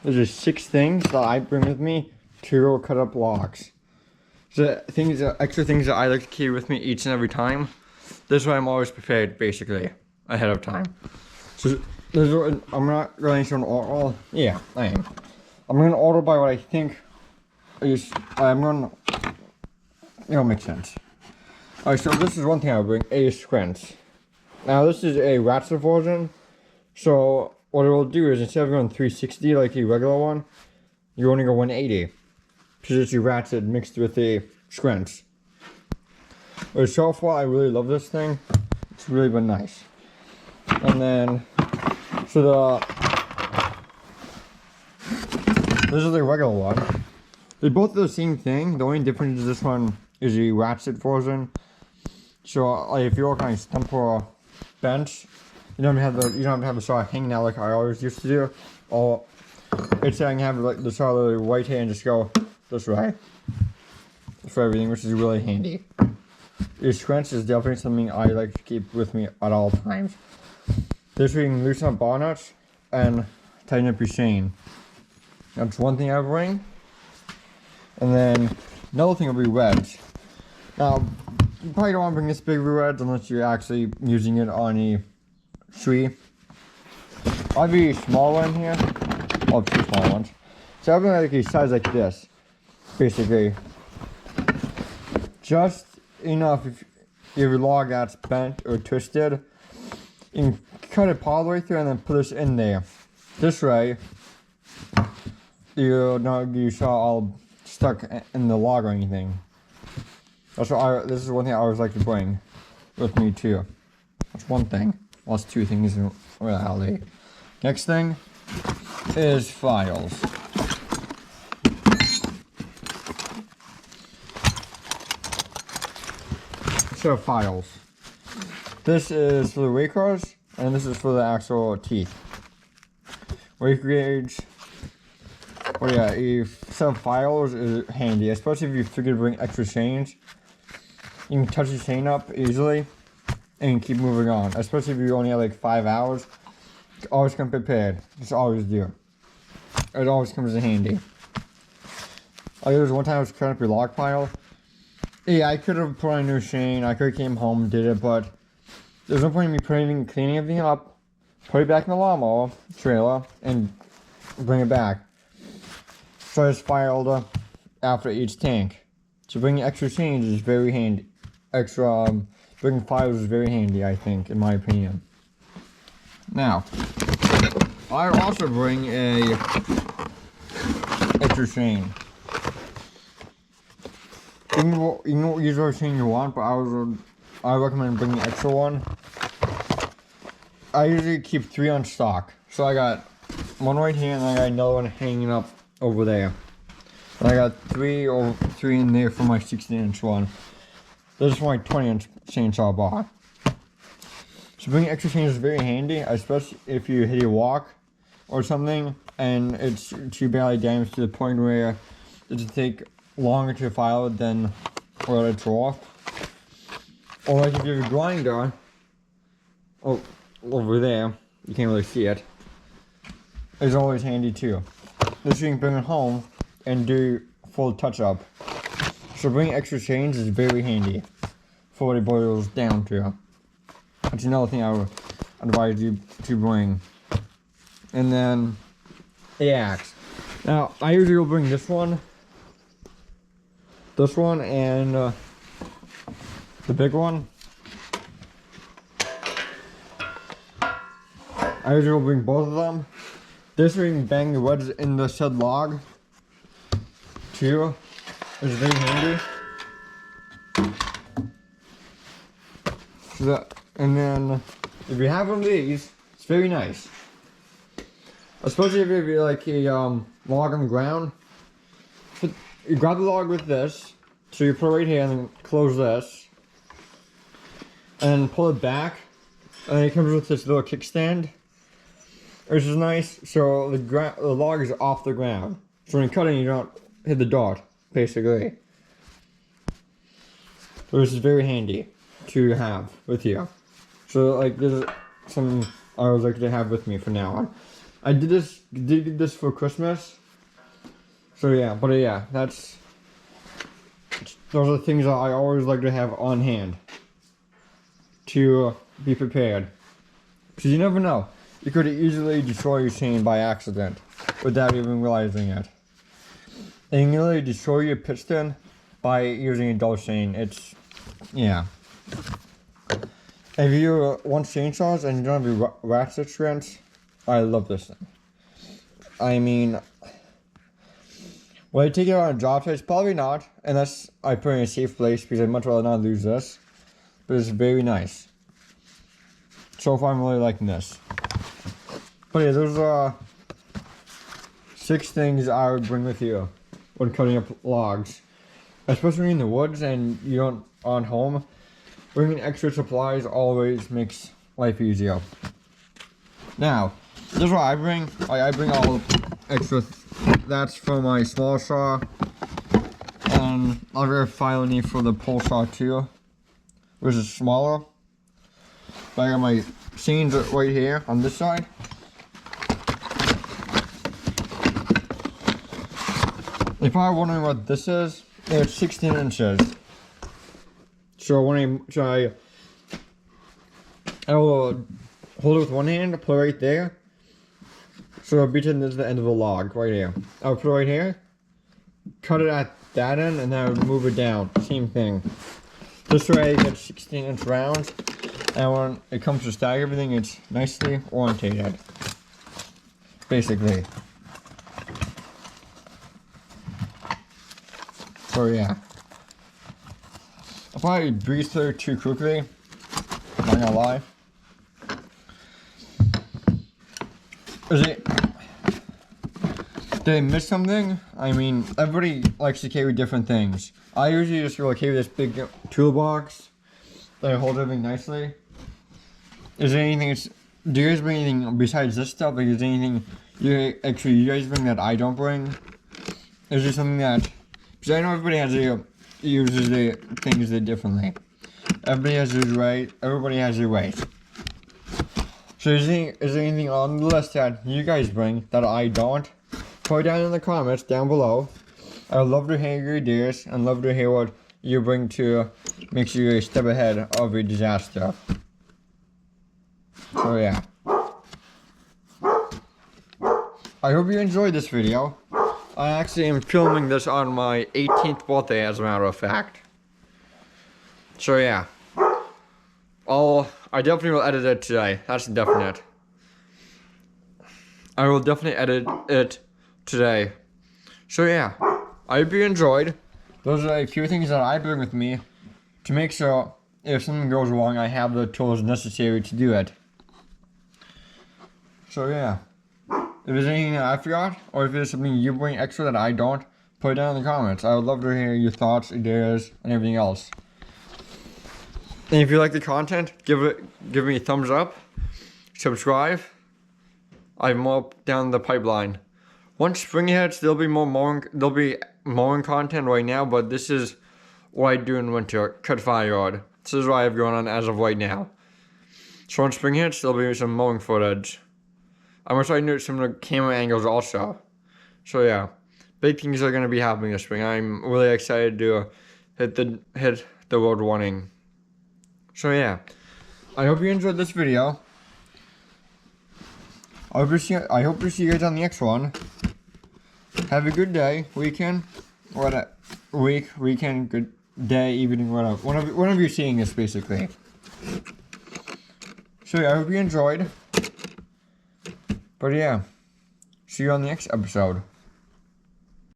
There's just 6 things that I bring with me to cut up logs. So extra things that I like to carry with me each and every time. This way I'm always prepared, basically, ahead of time. So I'm not going to order. Yeah, I am. I'm going to order by what I think is. It'll make sense. Alright, so this is one thing I'll bring, a squint. Now this is a ratchet version. So what it will do is instead of going 360 like the regular one, you only go 180. Because it's a ratchet mixed with a squint. But so far I really love this thing. It's really been nice. And then this is the regular one. They're both the same thing. The only difference is this one is a ratchet version. So like if you're working on a stump or a bench, you don't have to have the saw hanging out like I always used to do. Or it's saying have like the saw the right hand just go this way for everything, which is really handy. Your squinch is definitely something I like to keep with me at all times. This way you can loosen up bar nuts and tighten up your chain. That's one thing I bring. And then another thing will be wedge. Now, you probably don't want to bring this big wedge unless you're actually using it on a tree. I'll be a small one here. I'll have 2 small ones. So I'll bring like a size like this, basically. Just enough if your log gets bent or twisted. You can cut it all the way through and then put this in there. This way, you're not all stuck in the log or anything. This is one thing I always like to bring with me too. That's one thing. Well, that's 2 things in reality. Next thing is files. So files. This is for the weight cars, and this is for the actual teeth. Weight gauge. Well, yeah, a set of files is handy, especially if you figure to bring extra chains. You can touch the chain up easily and keep moving on. Especially if you only have like 5 hours. Always come prepared. Just always do. It always comes in handy. There was one time I was cutting up your log pile. Yeah, I could have put on a new chain. I could have came home and did it, but there's no point in me cleaning everything up, put it back in the lawnmower trailer, and bring it back. So I just filed after each tank. So bringing extra chains is very handy. Bringing files is very handy, I think, in my opinion. Now, I also bring a extra chain. You can use whatever chain you want, but I recommend bringing an extra one. I usually keep 3 on stock. So I got one right here, and I got another one hanging up over there. And I got 3 in there for my 16-inch one. This is for my 20-inch chainsaw bar. So bringing extra chains is very handy, especially if you hit a walk or something, and it's too badly damaged to the point where it'll take longer to file it than let it draw. Or like if you have a grinder, over there, you can't really see it. It's always handy too. This you can bring it home and do full touch up. So bringing extra chains is very handy for what it boils down to. That's another thing I would advise you to bring. And then the axe. Now I usually will bring this one, and the big one. I usually will bring both of them. This way you can bang the wedges in the said log too. It's very handy. And then if you have one of these, it's very nice. Especially if you're like a log on the ground. You grab the log with this, so you put it right here and then close this. And pull it back. And it comes with this little kickstand, which is nice. So the log is off the ground. So when you're cutting, you don't hit the dot, basically. So this is very handy to have with you. So like this is something I always like to have with me from now on. I did this for Christmas. So yeah, but yeah, those are the things that I always like to have on hand to be prepared. Because you never know. You could easily destroy your chain by accident without even realizing it. And you can really destroy your piston by using a dull chain. It's, yeah. If you want chainsaws and you don't have your ratchet strengths, I love this thing. I mean, will I take it on a job site? Probably not, unless I put it in a safe place, because I'd much rather not lose this. But it's very nice. So far, I'm really liking this. But yeah, those are 6 things I would bring with you when cutting up logs. Especially in the woods and you don't on home. Bringing extra supplies always makes life easier. Now, this is what I bring. I bring all extra. That's for my small saw. And other file need for the pole saw too, which is smaller. But I got my chains right here on this side. You're probably wondering what this is. It's 16 inches. So when I will hold it with one hand, put it right there. So it'll be to the end of the log, right here. I'll put it right here, cut it at that end, and then I'll move it down. Same thing. This way I get 16-inch rounds, and when it comes to stack everything, it's nicely orientated. Basically. So yeah. I'll probably breeze through too quickly. Not gonna lie. Did I miss something? I mean, everybody likes to carry different things. I usually just carry this big toolbox that I hold everything nicely. Is there anything? Do you guys bring anything besides this stuff? Like, is there anything you guys bring that I don't bring? Is there something that? Because I know everybody uses their things differently. Everybody has their way. Everybody has their way. So is there anything on the list that you guys bring that I don't? Put it down in the comments down below. I would love to hear your ideas and love to hear what you bring to make sure you're a step ahead of a disaster. So yeah. I hope you enjoyed this video. I actually am filming this on my 18th birthday, as a matter of fact. So yeah. I definitely will edit it today. That's definite. I will definitely edit it today. So yeah. I hope you enjoyed. Those are a few things that I bring with me to make sure if something goes wrong, I have the tools necessary to do it. So yeah. If there's anything that I forgot, or if there's something you bring extra that I don't, put it down in the comments. I would love to hear your thoughts, ideas, and everything else. And if you like the content, give me a thumbs up, subscribe. I have more down the pipeline. Once spring hits, there'll be mowing content right now, but this is what I do in winter, cut fire yard. This is what I have going on as of right now. So when spring hits, there'll be some mowing footage. I'm going to try to do some of the camera angles also. So yeah, big things are going to be happening this spring. I'm really excited to hit the road running. So yeah, I hope you enjoyed this video. I hope to see you guys on the next one. Have a good day, weekend, weekend, good day, evening, whatever. Whenever you're seeing this, basically. So yeah, I hope you enjoyed. But yeah, see you on the next episode.